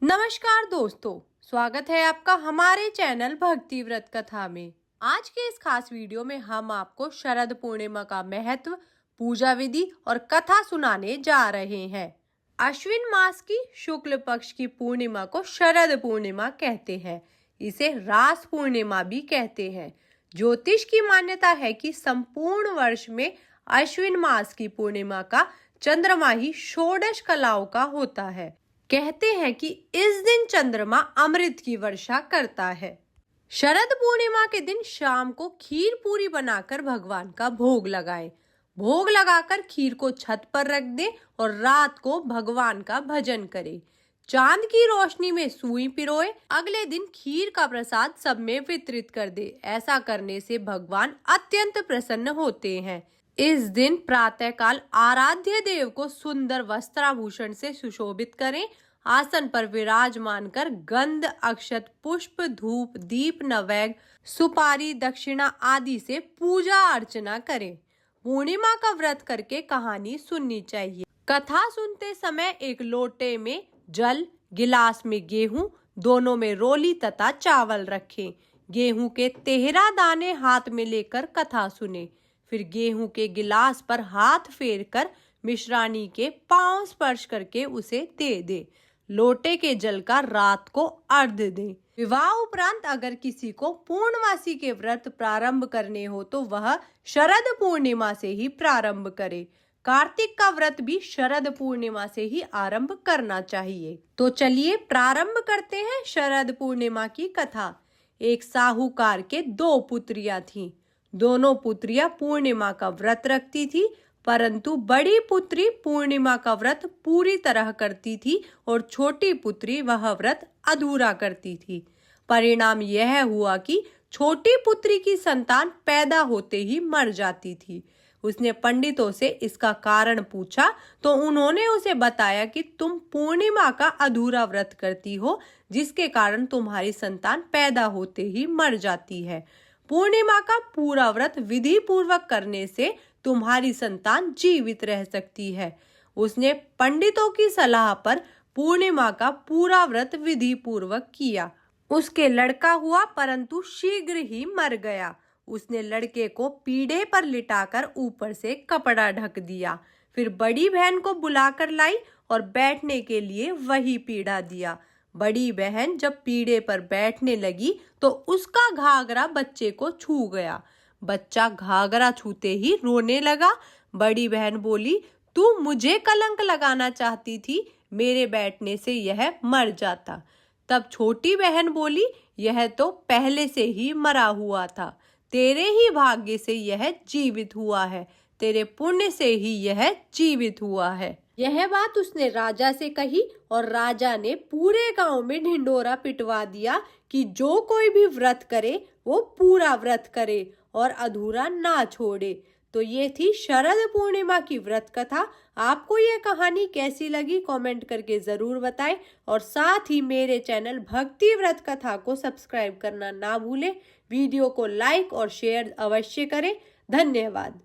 नमस्कार दोस्तों, स्वागत है आपका हमारे चैनल भक्ति व्रत कथा में। आज के इस खास वीडियो में हम आपको शरद पूर्णिमा का महत्व, पूजा विधि और कथा सुनाने जा रहे हैं। अश्विन मास की शुक्ल पक्ष की पूर्णिमा को शरद पूर्णिमा कहते हैं। इसे रास पूर्णिमा भी कहते हैं। ज्योतिष की मान्यता है कि संपूर्ण वर्ष में अश्विन मास की पूर्णिमा का चंद्रमा ही षोडश कलाओं का होता है। कहते हैं कि इस दिन चंद्रमा अमृत की वर्षा करता है। शरद पूर्णिमा के दिन शाम को खीर पूरी बनाकर भगवान का भोग लगाएं। भोग लगाकर खीर को छत पर रख दें और रात को भगवान का भजन करें। चांद की रोशनी में सुई पिरोए। अगले दिन खीर का प्रसाद सब में वितरित कर दे। ऐसा करने से भगवान अत्यंत प्रसन्न होते हैं। इस दिन प्रातःकाल आराध्य देव को सुंदर वस्त्राभूषण से सुशोभित करें। आसन पर विराजमान कर गंध, अक्षत, पुष्प, धूप, दीप, नवैग, सुपारी, दक्षिणा आदि से पूजा अर्चना करें। पूर्णिमा का व्रत करके कहानी सुननी चाहिए। कथा सुनते समय एक लोटे में जल, गिलास में गेहूं, दोनों में रोली तथा चावल रखें। गेहूं के 13 दाने हाथ में लेकर कथा सुने। फिर गेहूं के गिलास पर हाथ फेर कर मिश्रानी के पांव स्पर्श करके उसे दे दे। लोटे के जल का रात को अर्घ दें। विवाह उपरांत अगर किसी को पूर्णमासी के व्रत प्रारंभ करने हो तो वह शरद पूर्णिमा से ही प्रारंभ करे। कार्तिक का व्रत भी शरद पूर्णिमा से ही आरंभ करना चाहिए। तो चलिए प्रारंभ करते हैं शरद पूर्णिमा की कथा। एक साहूकार के 2 पुत्रियां थीं। दोनों पुत्रियां पूर्णिमा का व्रत रखती थी, परंतु बड़ी पुत्री पूर्णिमा का व्रत पूरी तरह करती थी और छोटी पुत्री वह व्रत अधूरा करती थी। परिणाम यह हुआ कि छोटी पुत्री की संतान पैदा होते ही मर जाती थी। उसने पंडितों से इसका कारण पूछा तो उन्होंने उसे बताया कि तुम पूर्णिमा का अधूरा व्रत करती हो, जिसके कारण तुम्हारी संतान पैदा होते ही मर जाती है। पूर्णिमा का पूरा व्रत विधि पूर्वक करने से तुम्हारी संतान जीवित रह सकती है। उसने पंडितों की सलाह पर पूर्णिमा का पूरा व्रत विधि पूर्वक किया। उसके लड़का हुआ, परंतु शीघ्र ही मर गया। उसने लड़के को पीढ़े पर लिटाकर ऊपर से कपड़ा ढक दिया। फिर बड़ी बहन को बुलाकर लाई और बैठने के लिए वही पीढ़ा दिया। बड़ी बहन जब पीढ़े पर बैठने लगी तो उसका घाघरा बच्चे को छू गया। बच्चा घाघरा छूते ही रोने लगा। बड़ी बहन बोली, तू मुझे कलंक लगाना चाहती थी, मेरे बैठने से यह मर जाता। तब छोटी बहन बोली, यह तो पहले से ही मरा हुआ था, तेरे ही भाग्य से यह जीवित हुआ है, तेरे पुण्य से ही यह जीवित हुआ है। यह बात उसने राजा से कही और राजा ने पूरे गांव में ढिंडोरा पिटवा दिया कि जो कोई भी व्रत करे वो पूरा व्रत करे और अधूरा ना छोड़े। तो ये थी शरद पूर्णिमा की व्रत कथा। आपको ये कहानी कैसी लगी कमेंट करके जरूर बताएं और साथ ही मेरे चैनल भक्ति व्रत कथा को सब्सक्राइब करना ना भूलें। वीडियो को लाइक और शेयर अवश्य करें। धन्यवाद।